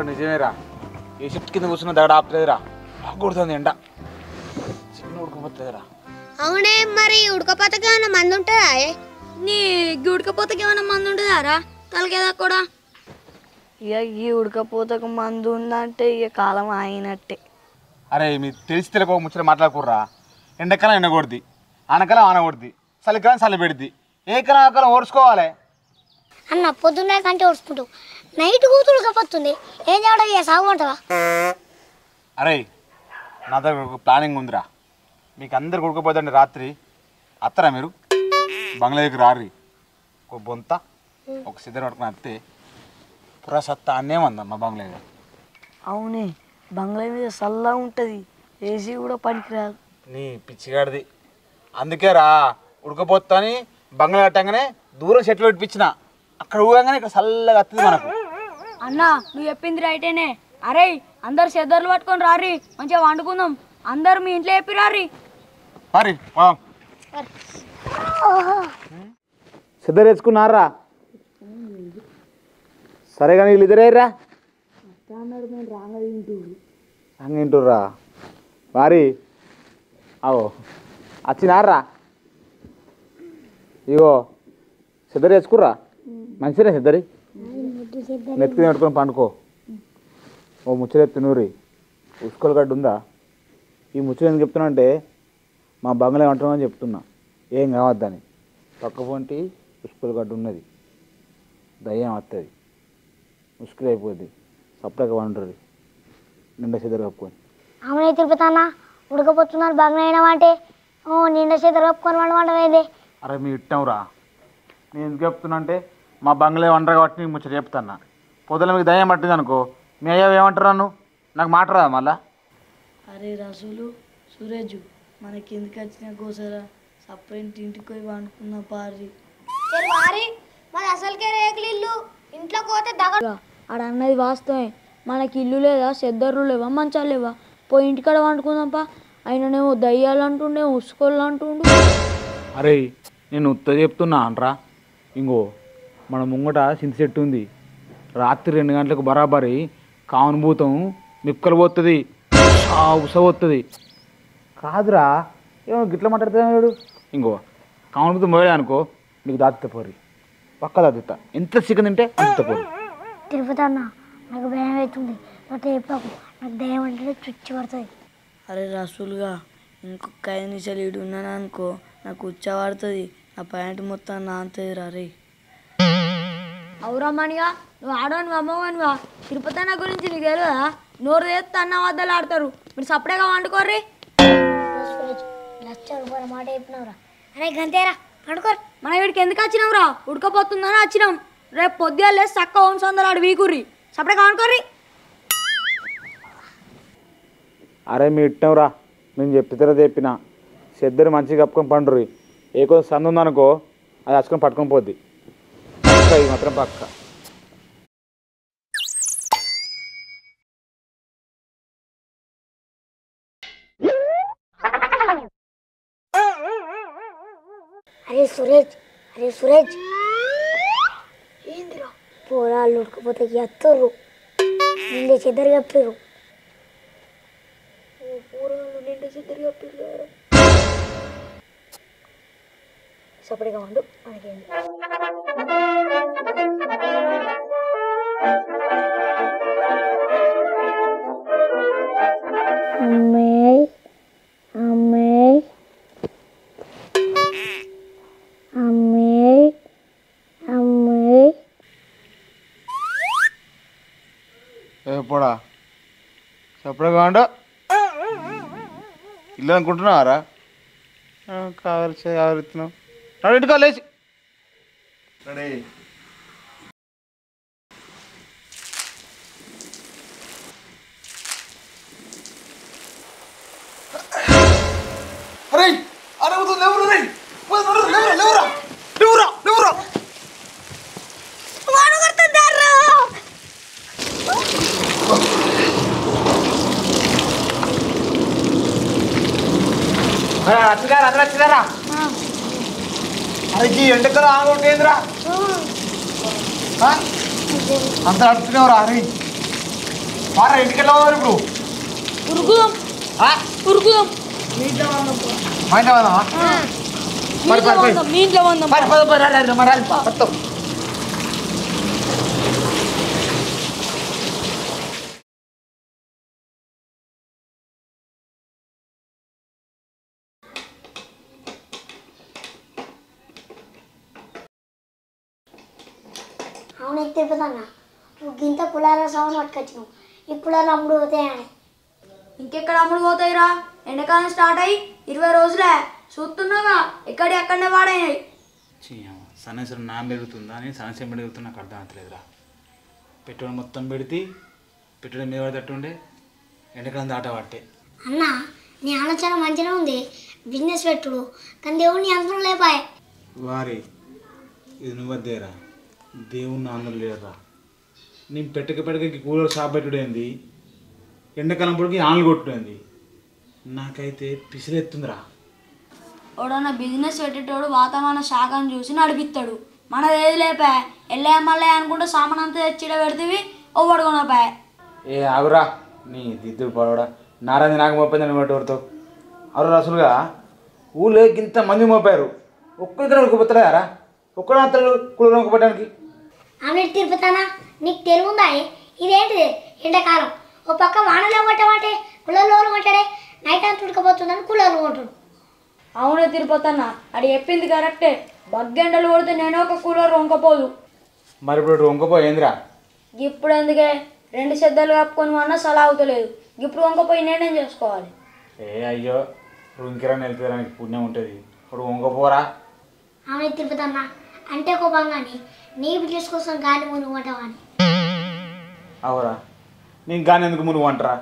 అవురా నిజమేరా ఏ షిఫ్ట్ కింద కూర్చున్న దగ్గర ఆపలేదురా బాగా కొడుతుంది ఎండ చిన్న ఉడకపోతుందిరా. అవునే మరి ఉడకపోతకి ఏమైనా మంది ఉంటుందా? నీ ఉడకపోతకి ఏమైనా మంది ఉంటుందారా తలకేదా కూడా? ఇక ఈ ఉడకపోతకు మందు ఉందంటే ఇక కాలం అయినట్టే. అరే మీరు తెలిసి తెలియక ముచ్చట మాట్లాడుకుర్రా. ఎండకాలం ఎండ కొడుద్ది, ఆనకాలం ఆన కొడుద్ది, చలికాలం చలి పెడుద్ది. ఏ కాలం ఆ కాలం ఓర్చుకోవాలి అన్న. పొద్దున్న కంటే ఓడుచుకుంటావు, నైట్ కూతురు ఉడకపోతుంది. ఏం చేయడం ఇక సాగుమంటావా? అరే నా దగ్గర ఒక ప్లానింగ్ ఉందిరా. మీకు అందరు ఉడకపోతుండే రాత్రి అత్తరా మీరు బంగ్లా దగ్గర రారి. ఒక బొంత ఒక సిద్ధం పట్టుకుని అత్తే పురాసత్తా అన్నేమందా మా బంగ్లా దగ్గర. అవునే బంగ్లా మీద చల్లగా ఉంటుంది, ఏసీ కూడా పనికిరాదు. నీ పిచ్చిగాడిది. అందుకే రా ఉడకపోతా అని బంగ్లా కట్టంగానే దూరం చెట్లు పెట్టించిన. అక్కడ ఊగంగానే ఇక్కడ చల్లగా వస్తుంది మనకు. అన్నా నువ్వు చెప్పింది రైటేనే. అరే అందరు చెద్దర్లు పట్టుకొని రారి, మంచిగా వండుకుందాం. అందరు మీ ఇంట్లో చెప్పి రారి. మరి సిద్ధం తెచ్చుకున్నారా? సరే కానీ వీళ్ళు ఇద్దరేరా తింటుర్రా మరి. అవో వచ్చినారా? ఇగో సిద్ధరి తెచ్చుకుర్రా. మంచిదే సిద్ధరి నెత్తికి పెట్టుకొని పండుకో. ఓ ముచ్చట చెప్తే నూరి ఉసుకల గడ్డ ఉందా? ఈ ముచ్చట ఎందుకు చెప్తున్నా అంటే మా బంగ్లా ఏమంటున్నామని చెప్తున్నా. ఏం కావద్దని. పక్క పొంటి ఉసుకల గడ్డ ఉన్నది, దయ్యం వస్తుంది, ముసుకులు అయిపోద్ది. సపరేట్గా వండుతుంది నిండా సిద్ధరు కప్పుకొని. అవునే తిరుపతి అన్న, ఉడకపోతున్నారు బాగా అయినామంటే నిండా చేతులు కప్పుకొని వండమంటే. అరే మీ ఇట్టంరా. నేను ఎందుకు చెప్తున్నా అంటే మా బంగ్లా వండరు కాబట్టి నీకు ముచ్చట చెప్తాను. పొద్దున మీకు దయ్యం పట్టింది అనుకో, మీ అయ్యా ఏమంటారు నన్ను? నాకు మాట రాదా మళ్ళా? అరే రసులు సురేజు మనకి ఎందుకు వచ్చిన కోసరా సపరేట్ ఇంటికి పోయి వండుకున్న పారి. మరి అసలుకే రేకులు ఇల్లు, ఇంట్లో పోతే దగ్గర. ఆడ అన్నది వాస్తవమే. మనకి ఇల్లు లేదా, చెద్దర్లు లేవా, మంచాలు లేవా? పోయి ఇంటికాడ వండుకుందాంపా. అయిననేమో దయ్యాలు అంటుండే, ఉసుకోళ్ళు అంటుండు. అరే నేను ఉత్త చెప్తున్నా అనరా. ఇంకో మన ముంగట చింత చెట్టు ఉంది. రాత్రి 2 గంటలకు బరాబరి కానుభూతం మిక్కలు పోతుంది, ఉస పోతుంది. కాదురా ఏమో గిట్ల మాట్లాడుతున్నాడు. ఇంకో కానుభూతం పోయా అనుకో నీకు దాతిత పోరి, పక్క దాతిత. ఎంత చికెన్ తింటే అంత పోరి. తిరుపతి అన్న నాకు భయం అవుతుంది, నాకు చెప్పకు. నాకు దయ్యం అంటే చుచ్చి పడుతుంది. అరే రసులుగా ఇంకొక 5 నిమిషాలు ఇటు ఉన్నాను అనుకో నాకు ఉచ్చబడుతుంది, నా ప్యాంటు మొత్తం నాంతది రే. అవురమ్మనిగా నువ్వు ఆడవని అమ్మవనివా? తిరుపతి అన్న గురించి నీకు తెలియదా? నోరు తెస్తే అన్న వద్దలు ఆడతారు. మీరు సపరేట్గా వండుకోర్రి. ₹1,00,000 మాట చెప్పినవరా? అరే గంతేరా పండుకోరు. మన వీడికి ఎందుకు వచ్చినాంరా? ఉడకపోతుందని వచ్చినాం. రేపు పొద్దుగా లేసి చక్క వంశందరు ఆడు వీకుర్రి. సపరేట్గా వండుకోర్రి. అరే మీ ఇట్టంరా, నేను చెప్తారా చెప్పిన చెద్దరు మంచిగా కప్పుకొని పండుర్రి. ఏ కొంచెం సందు ఉందనుకో అది వచ్చుకొని పట్టుకొని పోద్ది. ఇది మాత్రం పక్క. అరే సురేష్, అరే సురేష్ ఏందిరా పోరాళ్ళు ఉడకపోతే ఎత్తరు నిండే చెద్దరు కప్పారు. పోరాళ్ళు నిండే చెద్దరు కప్పారు. సపరేట్గా వండు మనకేంది. అమ్మాయి అమ్మాయి అమ్మాయి అమ్మాయి ఎప్పుడా సపరేట్గా వండు. ఇల్లు అనుకుంటున్నావారా? కావలిస్తున్నావు నాడు ఇంటికా లేచి రెడీ. అరే అడుగుతుంది ఎవరు? లేవురా వచ్చినారా? అందరూ వచ్చినారా? అరే ఎండకలు ఆగొట్టేంద్రా అంత అడుగుతున్నావురా? అరే పారా ఇంటికి వెళ్ళా ఇప్పుడు ఉరుకుదాం ఉరుకుదాం మా ఇంట్లో వదామా మీ ఇంట్లో వందాం అవును తిరుపతి అన్న నువ్వు గింత పులాల సౌండ్ పట్టుకొచ్చినావు ఈ పులాలు అమ్ముడు పోతాయని ఇంకెక్కడ అమ్ముడు పోతాయిరా ఎండాకాలం స్టార్ట్ అయ్యి 20 రోజులే చూస్తున్నాగా ఎక్కడి అక్కడనే వాడైనాయి సన్నిసరం నా పెరుగుతుందా అని సన్నిసం పెరుగుతున్నా నాకు అర్థం అవుతలేదురా పెట్టుబడి మొత్తం పెడితే పెట్టుబడి మీద పడేటట్టుండే ఎండకాలం దాట పట్టే అన్న నీ ఆలోచన మంచిగా ఉంది బిజినెస్ పెట్టుడు కానీ దేవుడు నీ అందరం లేపాయే వారి ఇది నువ్వద్దేరా దేవుని అందరూ లేరురా నేను పెట్టక కూలర్ షాప్ పెట్టుడేంది ఎండాకాలం పొడికి ఆన్లు కొట్టుడేంది నాకైతే పిసిలెత్తుందిరా ఎవడన్నా బిజినెస్ పెట్టేటోడు వాతావరణ శాఖను చూసి నడిపిస్తాడు మనది ఏది లేపా ఎల్లే మళ్ళీ అనుకుంటే సామాన్ అంతా తెచ్చిడ పెడితే ఒవ్వడుకున్నాపా ఏ ఆగురా నీ దిద్దుడు పడవడా నారాజు నాకు మోపోయింది అని పట్టుబడతావు అవరు అసలుగా ఊళ్ళో ఇంత మంది మోపారు ఒక్కరిద్దరు ఉడుకుపోతారా ఒక్కడు అతడు కూలర్ ఉడుకుపోవడానికి ఆమె తిరుపతి అన్న నీకు తెలుగుందా ఇదేంటిది ఎండాకాలం ఓ పక్క వానలో కొట్టమంటే కుళ్ళలో కొట్టాడే నైట్ అంతా ఉడకపోతుందని కుళ్ళలో కొట్టుడు అవునే తిరుపతి అన్న అది చెప్పింది కరెక్టే బగ్గెండలు కొడితే నేను ఒక కూలర్ వంకపోదు మరి ఇప్పుడు వంకపోయిందిరా ఇప్పుడు ఎందుకే 2 శ్రద్ధలు కప్పుకొని అన్న సలా అవుతలేదు ఇప్పుడు వంకపోయి నేనేం చేసుకోవాలి ఏ అయ్యో రుంకిరాని వెళ్తానికి పుణ్యం ఉంటుంది ఇప్పుడు వంకపోరా ఆమె తిరుపతి అన్న అంటే కోపంగాని నీ బిజినెస్ కోసం గాలి మునుగు కొట్టమని అవురా నేను కానీ ఎందుకు మునుగు అంటరా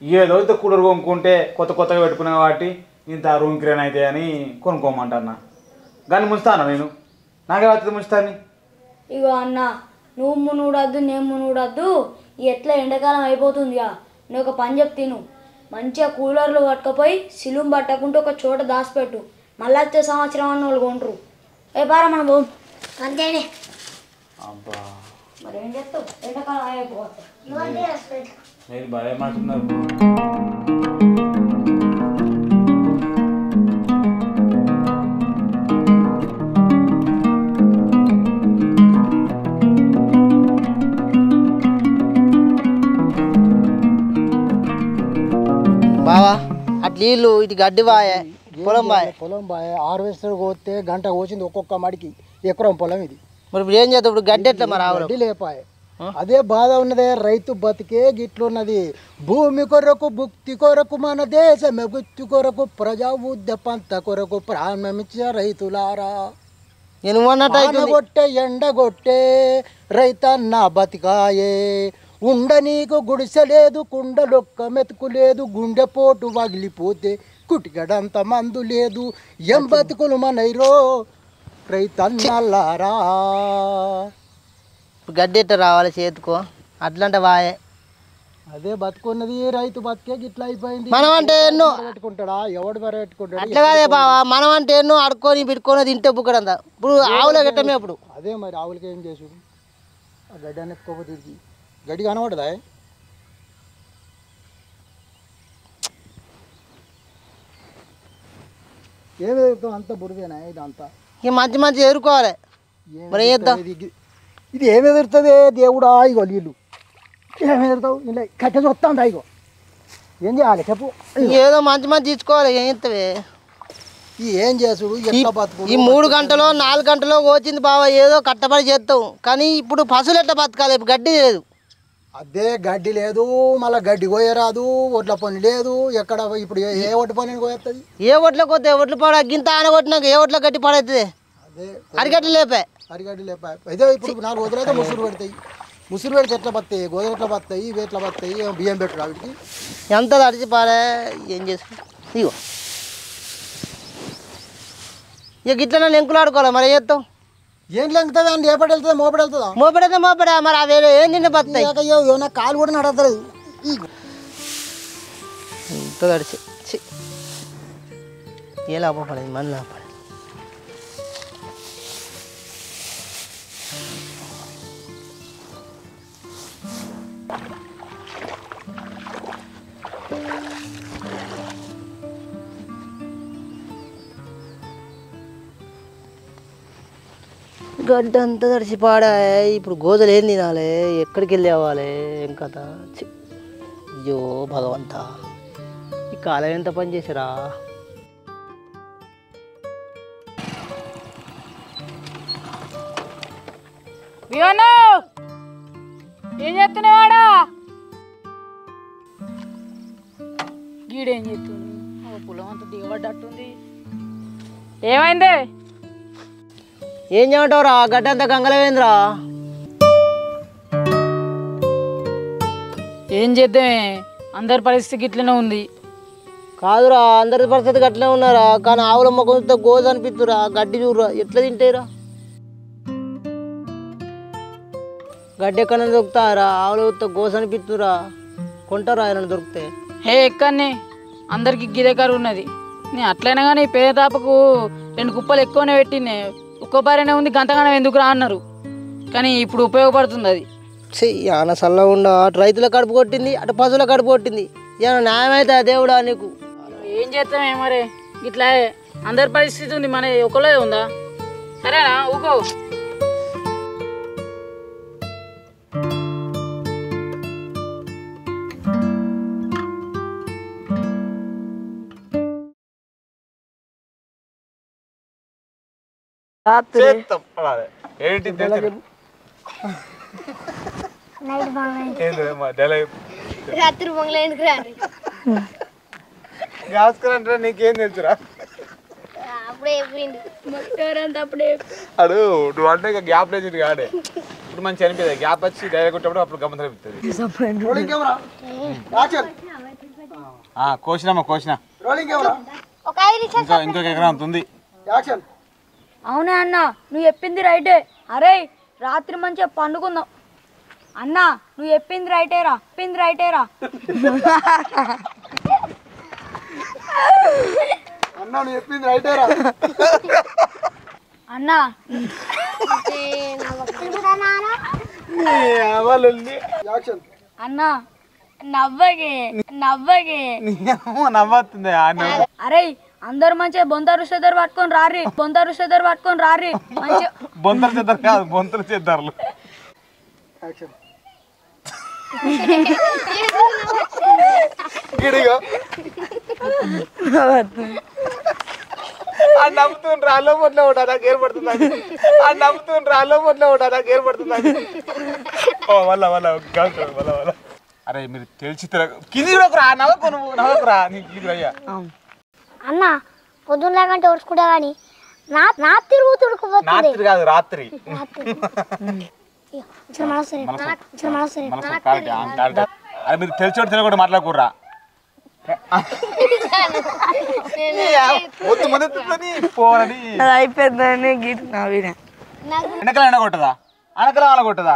ఏదో అయితే కూలర్ కొనుక్కుంటే కొత్తగా పెట్టుకునే వాటి ఇంత రూమ్ కిరాణ్ అయితే అని కొనుక్కోమంటన్నా కానీ ముంచుతానా నేను నాకే అవుతుంది ముంచుతాని ఇగో అన్న నువ్వు మునుగుడద్దు నేను మునుగుడద్దు ఎట్లా ఎండాకాలం అయిపోతుందిగా నేను ఒక పని చెప్తాను మంచిగా కూలర్లు పట్టుకపోయి సిలుం పట్టకుంటే ఒక చోట దాచిపెట్టు మళ్ళీ వచ్చే సంవత్సరం అన్న వాళ్ళు కొంటారు ఏ పారా మనం పోం అంతేనే అబ్బా మరి ఏం చేస్తావు ఎండాకాలం అయిపోతుంది మీరు భలే మాట్లాడుతున్నారు బావా అట్లా నీళ్ళు ఇటు గడ్డి బాయే పొలం బాయే పొలం బాయ్ హార్వెస్టర్ కోస్తే గంట కోసింది ఒక్కొక్క మడికి ఎకరం పొలం ఇది మరి ఇప్పుడు ఏం చేద్దాం ఇప్పుడు గడ్డి ఎట్లా మరి ఆవులు గడ్డి లేపాయ అదే బాధ ఉన్నదే రైతు బతికే గిట్లున్నది భూమి కొరకు భుక్తి కొరకు మన దేశం గుర్తు కొరకు ప్రజా ఉద్యపంత కొరకు ప్రారంభించే రైతులారా నేను కొట్టే ఎండగొట్టే రైతన్న బతికాయే ఉండ నీకు గుడిసె లేదు కుండలొక్క మెతుకు లేదు గుండెపోటు వగిలిపోతే కుటిగడంత మందు లేదు ఎం బతుకులు మనైరో రైతన్నలారా గడ్డి ఎట్లా రావాలి చేతుకో అట్లంటే బాయే అదే బతుకున్నది రైతు బతికే గిట్లా అయిపోయింది మనం అంటే ఎన్నో పెట్టుకుంటాడా ఎవడు పెట్టుకుంటాడు అట్లా కాదే బావా మనం అంటే ఎన్నో అడుక్కొని పెట్టుకొని తింటే బుక్కడంతా ఇప్పుడు ఆవులే గట్టమే ఇప్పుడు అదే మరి ఆవులకి ఏం చేసుడు ఆ గడ్డి అని ఎత్తుకోపోతే తిరిగి గడ్డి కనబడదా ఏమి ఎదుగుతాం అంత బురదేనా ఇదంతా ఇక మంచి ఎదుర్కోవాలి మరి చేద్దాం ఇది ఏమి ఎదురుతుంది దేవుడా ఇగో నీళ్ళు ఏమి ఎదురుతావు ఇలా కట్టెసి వస్తుందా ఇగో ఏం చేయాలి చెప్పు ఏదో మంచి ఇచ్చుకోవాలి ఏం చేస్తావే ఏం చేసుడు ఎట్లా బతుకు ఈ 3 గంటలో 4 గంటలో వచ్చింది బావా ఏదో కట్టబడి చేస్తాం కానీ ఇప్పుడు పశువులు ఎట్లా బతకాలి ఇప్పుడు గడ్డి లేదు అదే గడ్డి లేదు మళ్ళీ గడ్డి కోయరాదు ఒడ్ల పని లేదు ఎక్కడ ఇప్పుడు ఏ ఒడ్డు పని కోయేస్తుంది ఏ ఒడ్లకు పోతే ఒడ్లు పడ గింత ఆన కొట్టినాక ఏ ఒడ్ల గడ్డి పడవుతుంది అదే అరిగడ్డలు లేపే అరిగడ్డి లేపా అయితే ఇప్పుడు 4 రోజులైతే ముసురు పెడతాయి ముసురు పెడితే ఎట్లా బతాయి గోధుమ ఎట్లా బతాయి ఇవి ఎట్లా బతాయి బియ్యం పెట్టుడు వీటికి ఎంత తడిచి పారే ఏం చేసుకు ఇగో ఇక గిట్లనే లెంకులు ఆడుకోవాలి మరి ఏం చేస్తాం ఏం లెంగుతుంది అండి ఏపటి వెళ్తుందా మోపడి వెళ్తుందా మోపడా మరి అవి ఏం తిన్న బతాయి ఏమన్నా కాలు కూడా నడతలేదు ఎంత తడిచి ఏ లాభం పడేది మన లాభం గడ్డ అంతా తడిచిపాడా. ఇప్పుడు గోదలు ఏం తినాలి, ఎక్కడికి వెళ్ళి అవ్వాలి, ఏం కథ. అయ్యో భగవంతా, ఈ కాలం ఎంత పని చేసారా. ఏం చేస్తున్నావాడా? గీడేం చేస్తుంది? పొలం అంతా దిగబడ్డట్టుంది. ఏమైంది? ఏం చేయమంటావురా, గడ్డ అంతా గంగలవేంద్రా. ఏం చేద్దామే, అందరి పరిస్థితి ఇట్లనే ఉంది. కాదురా, అందరి పరిస్థితి అట్లనే ఉన్నారా, కానీ ఆవుల మొక్కలతో గోజు అనిపిస్తురా. గడ్డి చూడరా ఎట్లా తింటాయిరా. గడ్డి ఎక్కడ దొరుకుతారా, ఆవులతో గోజు అనిపిస్తురా. కొంటారా ఆయన దొరికితే? హే ఎక్కడనే అందరికి గిదే కరువు ఉన్నది. నేను అట్లయినా కానీ పేద తాపకు 2 కుప్పలు ఎక్కువనే పెట్టినే. ఒక్కో భార్యనే ఉంది, గంతగానం ఎందుకు రా అన్నారు. కానీ ఇప్పుడు ఉపయోగపడుతుంది అది. ఆన సల్ల ఉండ. అటు రైతుల కడుపు కొట్టింది, అటు పశువుల కడుపు కొట్టింది. ఏమన్నా న్యాయమైతే దేవుడా నీకు? ఏం చేస్తామే మరి, ఇట్లా అందరి పరిస్థితి ఉంది, మన ఒకళ్ళే ఉందా? సరేనా ఊకో. రాత్రి బంగ్లా ఎందుకు రారు? నీకేం తెలుసురా? అప్పుడే చెప్పింది అప్పుడే అడు నువ్వు అంటే ఇక గ్యాప్ లేదు కాడే. ఇప్పుడు మంచి అనిపిస్తుంది, గ్యాప్ వచ్చి డైరెక్ట్ కొట్టేప్పుడు అప్పుడు గమ్మత అనిపిస్తుంది. కోసినామా కోసిన ఒక 5 నిమిషాలు ఇంకొక ఎకరం అంత ఉంది. అవునా అన్న, నువ్వు చెప్పింది రైటే. అరే రాత్రి మంచిగా పండుకుందాం. అన్న నువ్వు చెప్పింది రైటేరా, చెప్పింది రైటేరా. అన్నా నువ్వు చెప్పింది రైటేరా. అన్న అన్న నవ్వగే నవ్వగే నవ్వుతుంది. అరే అందరు మంచిగా బొంతారు చెదరు పట్టుకొని రారి, బొంతారు చెదరు పట్టుకొని రారి. మంచిగా బొంతలు చేద్దారు కాదు, బొంతలు చేద్దారు. నవ్వుతుండ్రు అల్లో పొట్లో ఉంటా నాకు ఏర్పడుతుంది. నవ్వుతుండ్రు అల్లో పొట్లో ఉంటా నాకు ఏర్పడుతుంది. వల్ల వల్ల వల్ల వల్ల. అరే మీరు తెలిసి కింది నవ్వకు, నువ్వు నవ్వకురా. నీకు ఇది అయ్యా అన్న పొద్దున్న లేకంటే ఓడ్చుకుంటా కానీ నా తిరుగుతుడుకుపోతుంది. రాత్రి కాదు రాత్రి. అరే మీరు తెలిసి తెలియకుండా మాట్లాడకూడరా. అయిపోయిందని వెనకాల ఎండగొట్టదా, అనకలం అనగొట్టదా?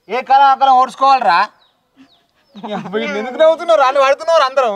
ఏ కాలం ఆ కాలం ఓడ్చుకోవాలరా. ఎందుకు నవ్వుతున్నారు? రాళ్ళు వాడుతున్నారు అందరం.